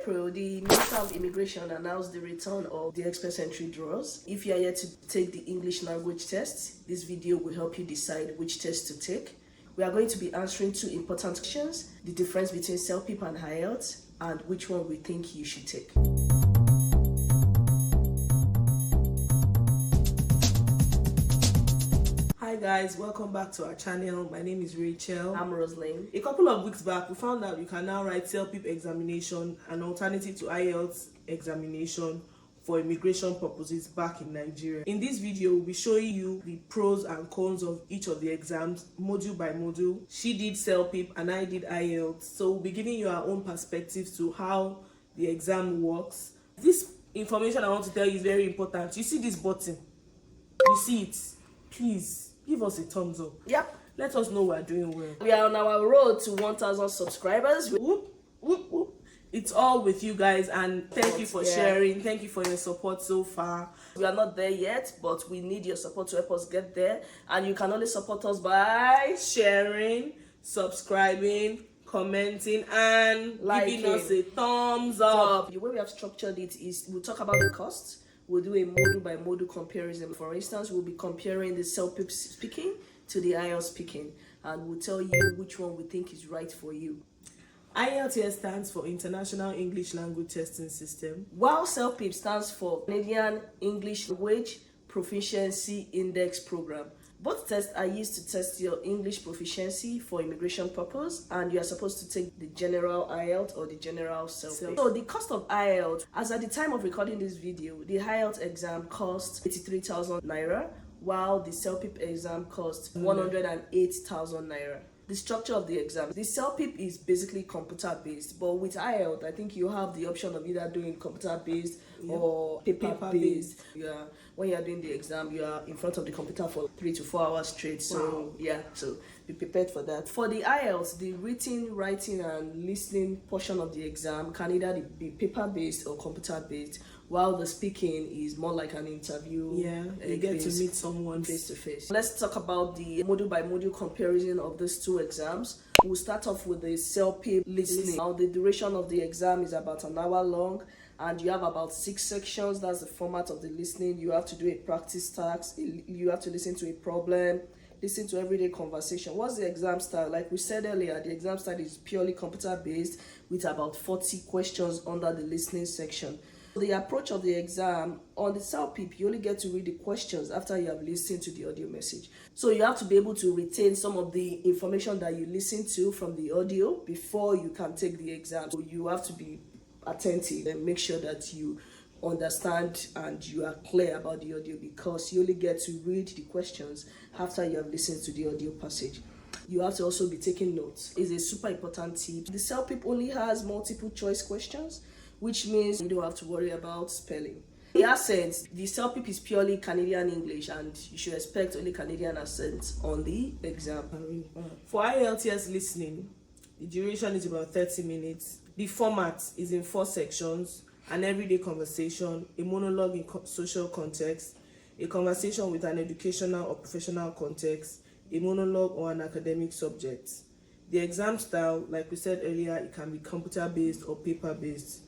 April, the Minister of Immigration announced the return of the express entry draws. If you are yet to take the English language test, this video will help you decide which test to take. We are going to be answering two important questions: the difference between CELPIP and IELTS, and which one we think you should take. Hi guys, welcome back to our channel. My name is Rachel. I'm Roslyn. A couple of weeks back, we found out you can now write CELPIP examination, an alternative to IELTS examination for immigration purposes back in Nigeria. In this video, we'll be showing you the pros and cons of each of the exams, module by module. She did CELPIP and I did IELTS. So we'll be giving you our own perspectives to how the exam works. This information I want to tell you is very important. You see this button? You see it? Please give us a thumbs up. Yep. Let us know we're doing well. We are on our road to 1,000 subscribers. Whoop, whoop, whoop. It's all with you guys, and thank you for sharing. Thank you for your support so far. We are not there yet, but we need your support to help us get there. And you can only support us by sharing, subscribing, commenting, and giving us a thumbs up. The way we have structured it is we'll talk about the costs. We'll do a module by module comparison. For instance, we'll be comparing the CELPIP speaking to the IELTS speaking, and we'll tell you which one we think is right for you. IELTS stands for International English Language Testing System, while CELPIP stands for Canadian English Language Proficiency Index Program. Both tests are used to test your English proficiency for immigration purpose, and you are supposed to take the general IELTS or the general CELPIP. So the cost of IELTS, as at the time of recording this video, the IELTS exam costs 83,000 naira, while the CELPIP exam costs 108,000 naira. The structure of the exam. The CELPIP is basically computer-based, but with IELTS, I think you have the option of either doing computer-based or paper-based. Yeah, when you are doing the exam, you are in front of the computer for 3 to 4 hours straight. So so be prepared for that. For the IELTS, the written, writing, and listening portion of the exam can either be paper-based or computer-based, while the speaking is more like an interview. You get to meet someone face to face. Let's talk about the module by module comparison of these two exams. We'll start off with the CELPIP listening. Now, the duration of the exam is about an hour long, and you have about 6 sections. That's the format of the listening. You have to do a practice task. You have to listen to a problem, listen to everyday conversation. What's the exam style? Like we said earlier, the exam style is purely computer based with about 40 questions under the listening section. The approach of the exam on the CELPIP, you only get to read the questions after you have listened to the audio message. So you have to be able to retain some of the information that you listen to from the audio before you can take the exam. So you have to be attentive and make sure that you understand and you are clear about the audio, because you only get to read the questions after you have listened to the audio passage. You have to also be taking notes. It's a super important tip. The CELPIP only has multiple choice questions, which means you don't have to worry about spelling. The accent, the CELPIP is purely Canadian English, and you should expect only Canadian accents on the exam. For IELTS listening, the duration is about 30 minutes. The format is in 4 sections: an everyday conversation, a monologue in social context, a conversation with an educational or professional context, a monologue or an academic subject. The exam style, like we said earlier, it can be computer-based or paper-based.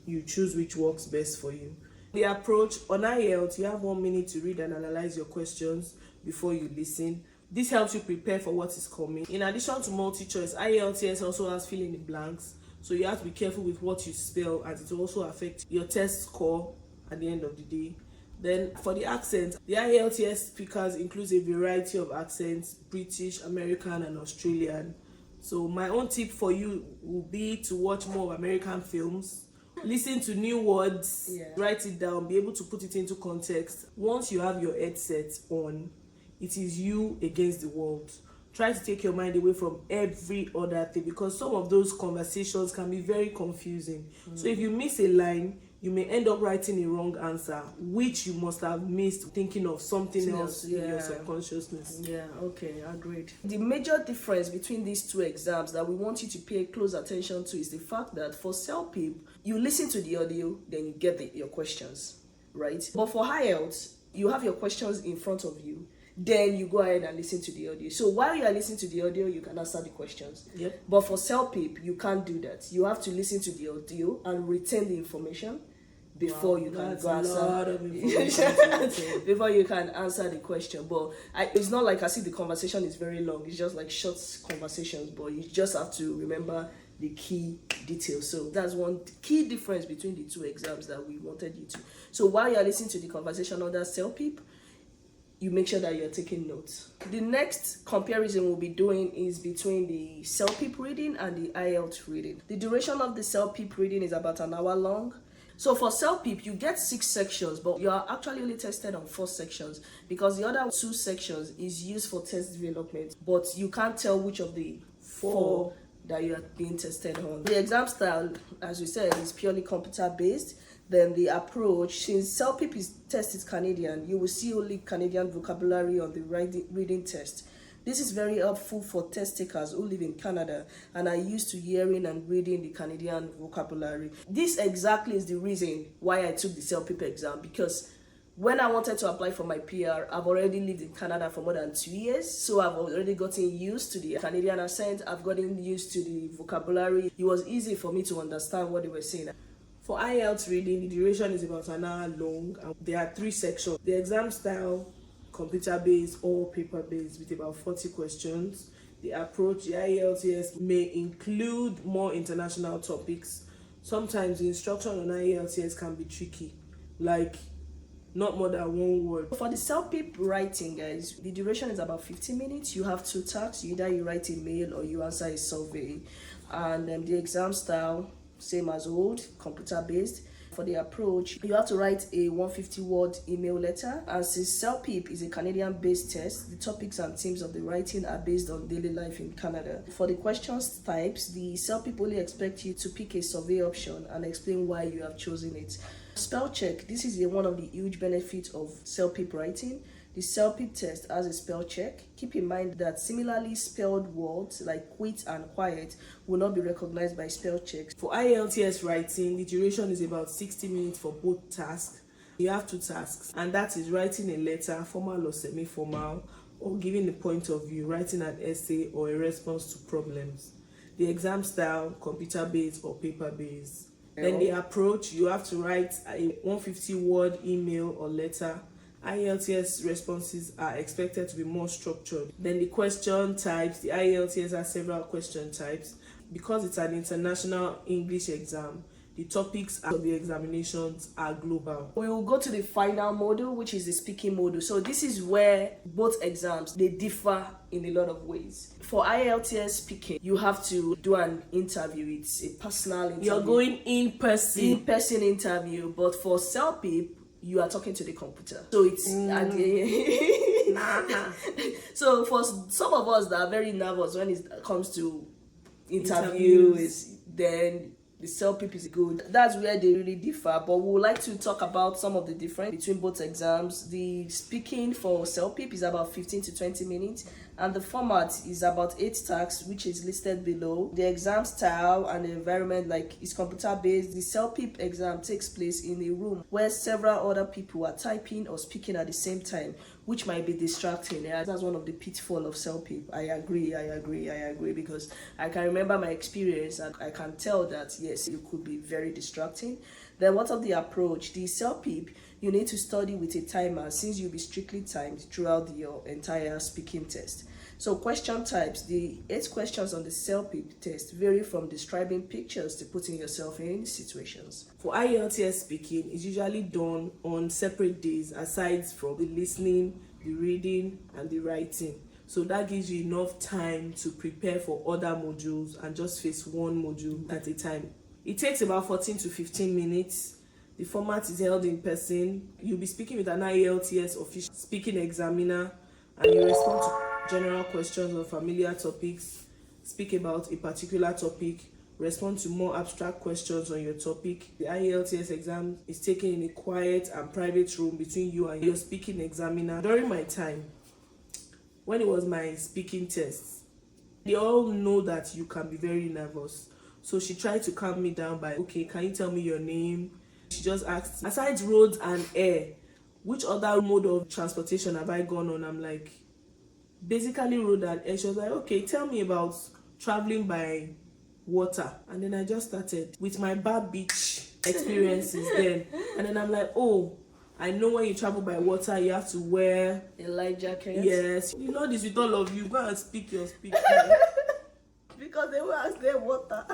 You choose which works best for you. The approach on IELTS, you have 1 minute to read and analyze your questions before you listen. This helps you prepare for what is coming. In addition to multi-choice, IELTS also has fill in the blanks, so you have to be careful with what you spell, as it will also affect your test score at the end of the day. Then for the accent, the IELTS speakers includes a variety of accents: British, American, and Australian. So my own tip for you will be to watch more American films. Listen to new words, write it down, be able to put it into context. Once you have your headset on, it is you against the world. Try to take your mind away from every other thing, because some of those conversations can be very confusing. So if you miss a line, you may end up writing a wrong answer, which you must have missed thinking of something else in your subconsciousness. Okay, agreed. The major difference between these two exams that we want you to pay close attention to is the fact that for CELPIP, you listen to the audio, then you get your questions, right? But for IELTS, you have your questions in front of you, then you go ahead and listen to the audio. So while you are listening to the audio, you can answer the questions. Yep. But for CELPIP, you can't do that. You have to listen to the audio and retain the information before you can go answer. Before you can answer the question. But it's not like I see the conversation is very long. It's just like short conversations, but you just have to remember the key details. So that's one key difference between the two exams that we wanted you to. So while you're listening to the conversation under CELPIP, you make sure that you're taking notes. The next comparison we'll be doing is between the CELPIP reading and the IELTS reading. The duration of the CELPIP reading is about an hour long. So for CELPIP, you get 6 sections, but you are actually only tested on 4 sections because the other 2 sections is used for test development, but you can't tell which of the 4 that you are being tested on. The exam style, as we said, is purely computer-based. Then the approach, since CELPIP test is Canadian, you will see only Canadian vocabulary on the reading test. This is very helpful for test takers who live in Canada and are used to hearing and reading the Canadian vocabulary. This exactly is the reason why I took the CELPIP exam, because when I wanted to apply for my PR, I've already lived in Canada for more than 2 years, so I've already gotten used to the Canadian accent, I've gotten used to the vocabulary. It was easy for me to understand what they were saying. For IELTS reading, the duration is about an hour long, and there are 3 sections. The exam style, computer-based or paper-based, with about 40 questions. The approach, the IELTS may include more international topics. Sometimes the instruction on IELTS can be tricky, like not more than 1 word. For the CELPIP writing, guys, the duration is about 50 minutes. You have 2 tasks. Either you write a mail or you answer a survey. And the exam style, same as old, computer-based. For the approach, you have to write a 150-word email letter. And since CELPIP is a Canadian-based test, the topics and themes of the writing are based on daily life in Canada. For the questions types, the CELPIP only expects you to pick a survey option and explain why you have chosen it. Spell check. This is one of the huge benefits of CELPIP writing. The CELPIP test has a spell check. Keep in mind that similarly spelled words like quit and quiet will not be recognized by spell checks. For IELTS writing, the duration is about 60 minutes for both tasks. You have 2 tasks, and that is writing a letter, formal or semi-formal, or giving a point of view, writing an essay or a response to problems. The exam style, computer-based or paper-based. Then the approach, you have to write a 150-word email or letter. IELTS responses are expected to be more structured. Then the question types, the IELTS has several question types. Because it's an international English exam, the topics of the examinations are global. We will go to the final module, which is the speaking module. So this is where both exams, they differ in a lot of ways. For IELTS speaking, you have to do an interview. It's a personal interview. You're going in person. In-person interview. But for CELPIP, you are talking to the computer. So it's So for some of us that are very nervous when it comes to interviews, then the CELPIP is good. That's where they really differ. But we would like to talk about some of the difference between both exams. The speaking for CELPIP is about 15 to 20 minutes, and the format is about 8 tasks, which is listed below. The exam style and the environment, like, is computer-based. The CELPIP exam takes place in a room where several other people are typing or speaking at the same time, which might be distracting. Yeah, that's one of the pitfalls of CELPIP. I agree, because I can remember my experience and I can tell that, yes, it could be very distracting. Then what of the approach? The CELPIP, you need to study with a timer since you'll be strictly timed throughout your entire speaking test. So question types, the 8 questions on the CELPIP test vary from describing pictures to putting yourself in situations. For IELTS speaking, it's usually done on separate days aside from the listening, the reading, and the writing. So that gives you enough time to prepare for other modules and just face one module at a time. It takes about 14 to 15 minutes. The format is held in person. You'll be speaking with an IELTS official speaking examiner, and you respond to general questions on familiar topics, speak about a particular topic, respond to more abstract questions on your topic. The IELTS exam is taken in a quiet and private room between you and your speaking examiner. During my time, when it was my speaking test, they all know that you can be very nervous. So she tried to calm me down by, okay, can you tell me your name? She just asked, aside roads and air, which other mode of transportation have I gone on? I'm like, basically road and air. She was like, okay, tell me about traveling by water. And then I just started with my bad beach experiences then. And then I'm like, oh, I know when you travel by water, you have to wear a light jacket. Yes. You know this with all of you. Go and speak your speech. Because they will ask them water.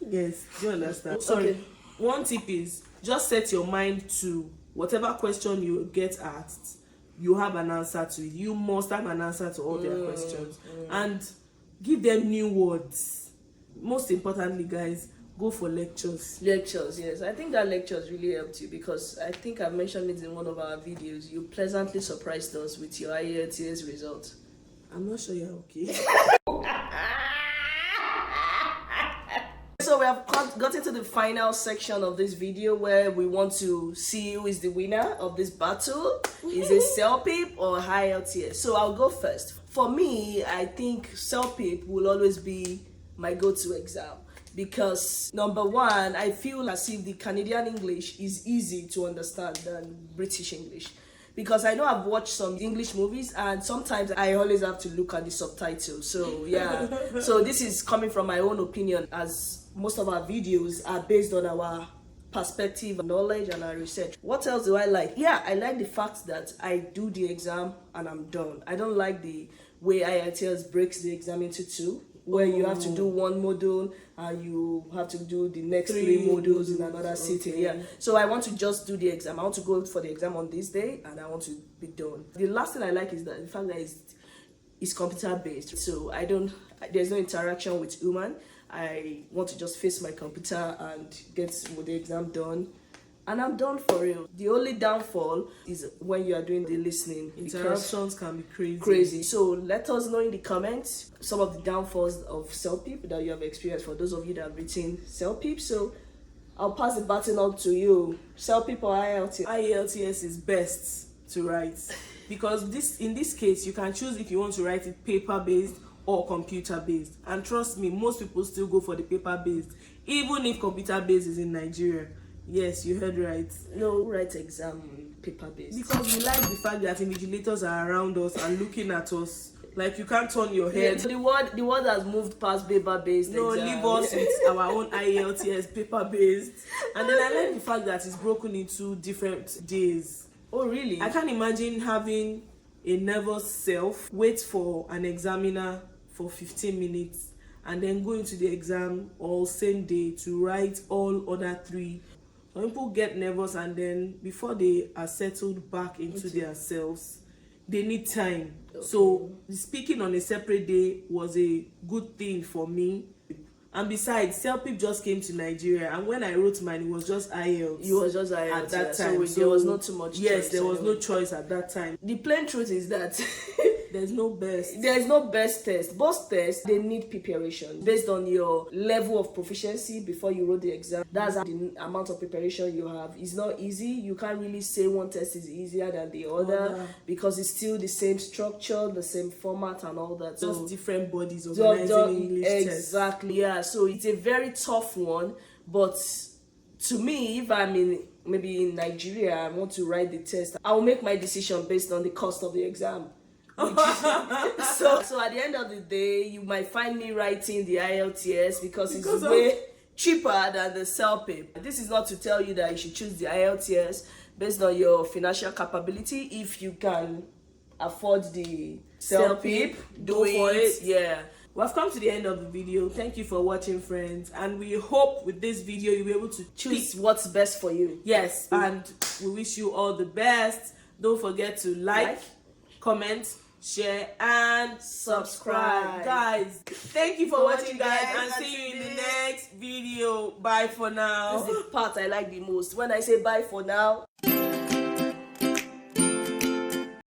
Yes, do you understand? Sorry. Okay. One tip is just set your mind to whatever question you get asked, you have an answer to it. You must have an answer to all their questions. And give them new words. Most importantly, guys, go for lectures. Lectures, yes. I think that lectures really helped you because I think I mentioned it in one of our videos. You pleasantly surprised us with your IELTS result. I'm not sure you're okay. So we have gotten to the final section of this video where we want to see who is the winner of this battle. Is it CELPIP or IELTS? So I'll go first. For me, I think CELPIP will always be my go-to exam. Because number one, I feel as if the Canadian English is easy to understand than British English. Because I know I've watched some English movies and sometimes I always have to look at the subtitles. So yeah, so this is coming from my own opinion, as most of our videos are based on our perspective, knowledge, and our research. What else do I like? Yeah, I like the fact that I do the exam and I'm done. I don't like the way IELTS breaks the exam into two, where you have to do one module and you have to do the next three modules in another city. Yeah. So I want to just do the exam. I want to go for the exam on this day and I want to be done. The last thing I like is that the fact that it's computer based. So there's no interaction with human. I want to just face my computer and get the exam done. And I'm done for real. The only downfall is when you are doing the listening. Interruptions can be crazy. So let us know in the comments some of the downfalls of CELPIP that you have experienced for those of you that have written CELPIP. So I'll pass the baton on to you. CELPIP or IELTS? IELTS is best to write because in this case you can choose if you want to write it paper-based or computer-based. And trust me, most people still go for the paper-based, even if computer-based is in Nigeria. Yes, you heard right. No, write exam paper-based. Because we like the fact that invigilators are around us and looking at us. Like you can't turn your head. Yeah, the word has moved past paper-based. No, exam. Leave us with our own IELTS paper-based. And then I like the fact that it's broken into different days. Oh, really? I can't imagine having a nervous self wait for an examiner for 15 minutes and then go into the exam all same day to write all other three. Some people get nervous and then before they are settled back into their selves, they need time. Okay. So speaking on a separate day was a good thing for me. And besides, CELPIP just came to Nigeria, and when I wrote mine, it was just IELTS. It was just IELTS at that time. So there was not too much. Yes, there was no choice at that time. The plain truth is that there's no best. There's no best test. Both tests, they need preparation based on your level of proficiency before you wrote the exam. That's the amount of preparation you have. It's not easy. You can't really say one test is easier than the other because it's still the same structure, the same format, and all that. Just different bodies organizing English tests. Exactly. Yeah. So it's a very tough one, but to me, if I'm maybe in Nigeria, I want to write the test, I will make my decision based on the cost of the exam. So at the end of the day, you might find me writing the IELTS because it's way cheaper than the CELPIP. This is not to tell you that you should choose the IELTS based on your financial capability. If you can afford the CELPIP, do it. Yeah. We've come to the end of the video. Thank you for watching, friends, and we hope with this video you'll be able to choose what's best for you. Yes, and we wish you all the best. Don't forget to like, comment, share, and subscribe. Guys, thank you for watching, guys, and see you in the next video. Bye for now. This is the part I like the most. When I say bye for now.